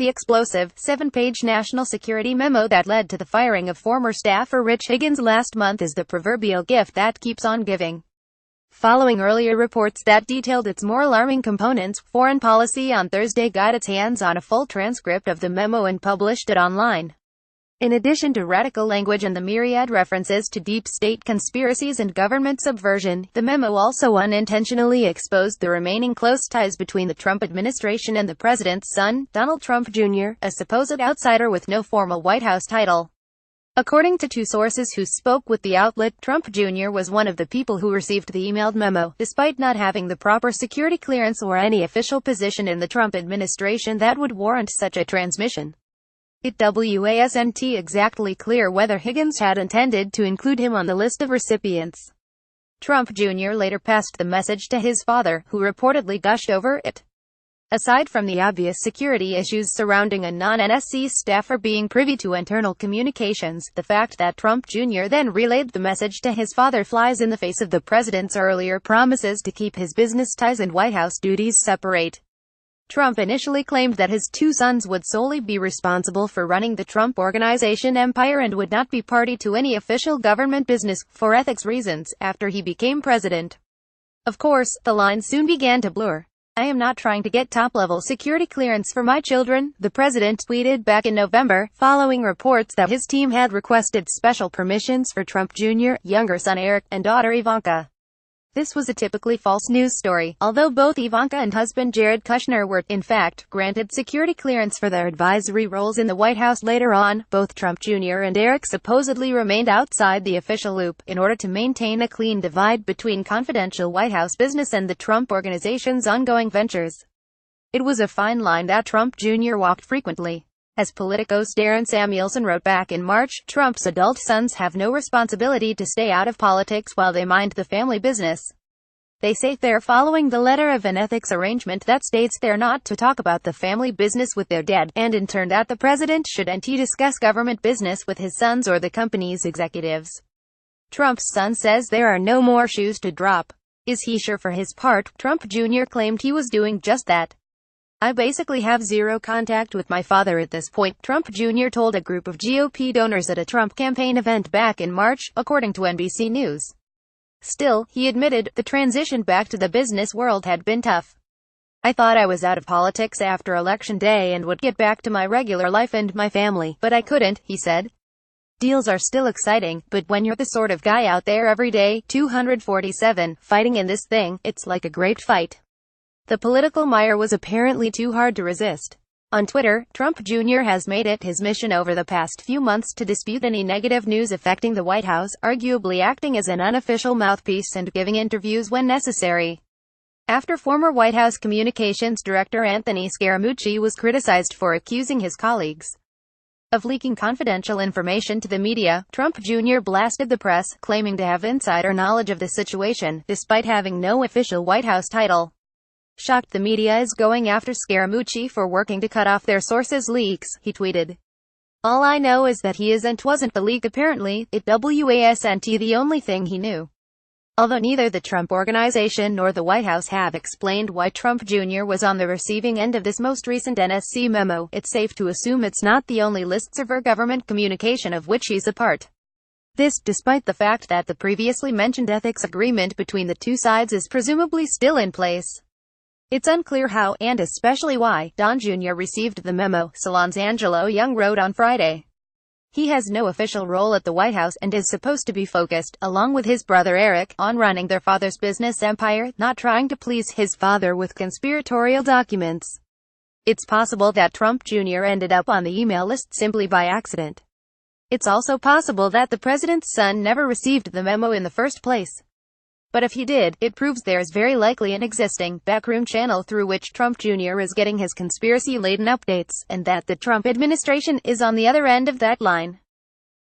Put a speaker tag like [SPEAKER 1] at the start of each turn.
[SPEAKER 1] The explosive, 7-page national security memo that led to the firing of former staffer Rich Higgins last month is the proverbial gift that keeps on giving. Following earlier reports that detailed its more alarming components, Foreign Policy on Thursday got its hands on a full transcript of the memo and published it online. In addition to radical language and the myriad references to deep state conspiracies and government subversion, the memo also unintentionally exposed the remaining close ties between the Trump administration and the president's son, Donald Trump Jr., a supposed outsider with no formal White House title. According to two sources who spoke with the outlet, Trump Jr. was one of the people who received the emailed memo, despite not having the proper security clearance or any official position in the Trump administration that would warrant such a transmission. It wasn't exactly clear whether Higgins had intended to include him on the list of recipients. Trump Jr. later passed the message to his father, who reportedly gushed over it. Aside from the obvious security issues surrounding a non-NSC staffer being privy to internal communications, the fact that Trump Jr. then relayed the message to his father flies in the face of the president's earlier promises to keep his business ties and White House duties separate. Trump initially claimed that his two sons would solely be responsible for running the Trump Organization empire and would not be party to any official government business, for ethics reasons, after he became president. Of course, the lines soon began to blur. "I am not trying to get top-level security clearance for my children," the president tweeted back in November, following reports that his team had requested special permissions for Trump Jr., younger son Eric, and daughter Ivanka. This was a typically false news story, although both Ivanka and husband Jared Kushner were, in fact, granted security clearance for their advisory roles in the White House later on. Both Trump Jr. and Eric supposedly remained outside the official loop, in order to maintain a clean divide between confidential White House business and the Trump Organization's ongoing ventures. It was a fine line that Trump Jr. walked frequently. As Politico's Darren Samuelson wrote back in March, Trump's adult sons have no responsibility to stay out of politics while they mind the family business. They say they're following the letter of an ethics arrangement that states they're not to talk about the family business with their dad, and in turn that the president shouldn't discuss government business with his sons or the company's executives. Trump's son says there are no more shoes to drop. Is he sure? For his part, Trump Jr. claimed he was doing just that. "I basically have zero contact with my father at this point," Trump Jr. told a group of GOP donors at a Trump campaign event back in March, according to NBC News. Still, he admitted, the transition back to the business world had been tough. "I thought I was out of politics after Election Day and would get back to my regular life and my family, but I couldn't," he said. "Deals are still exciting, but when you're the sort of guy out there every day, 247, fighting in this thing, it's like a great fight." The political mire was apparently too hard to resist. On Twitter, Trump Jr. has made it his mission over the past few months to dispute any negative news affecting the White House, arguably acting as an unofficial mouthpiece and giving interviews when necessary. After former White House Communications Director Anthony Scaramucci was criticized for accusing his colleagues of leaking confidential information to the media, Trump Jr. blasted the press, claiming to have insider knowledge of the situation, despite having no official White House title. "Shocked the media is going after Scaramucci for working to cut off their sources' leaks," he tweeted. "All I know is that he wasn't the leak apparently, it wasn't the only thing he knew." Although neither the Trump Organization nor the White House have explained why Trump Jr. was on the receiving end of this most recent NSC memo, it's safe to assume it's not the only listserv government communication of which he's a part. This, despite the fact that the previously mentioned ethics agreement between the two sides is presumably still in place. It's unclear how, and especially why, Don Jr. received the memo, Salon's Angelo Young wrote on Friday. He has no official role at the White House and is supposed to be focused, along with his brother Eric, on running their father's business empire, not trying to please his father with conspiratorial documents. It's possible that Trump Jr. ended up on the email list simply by accident. It's also possible that the president's son never received the memo in the first place. But if he did, it proves there's very likely an existing, backroom channel through which Trump Jr. is getting his conspiracy-laden updates, and that the Trump administration is on the other end of that line.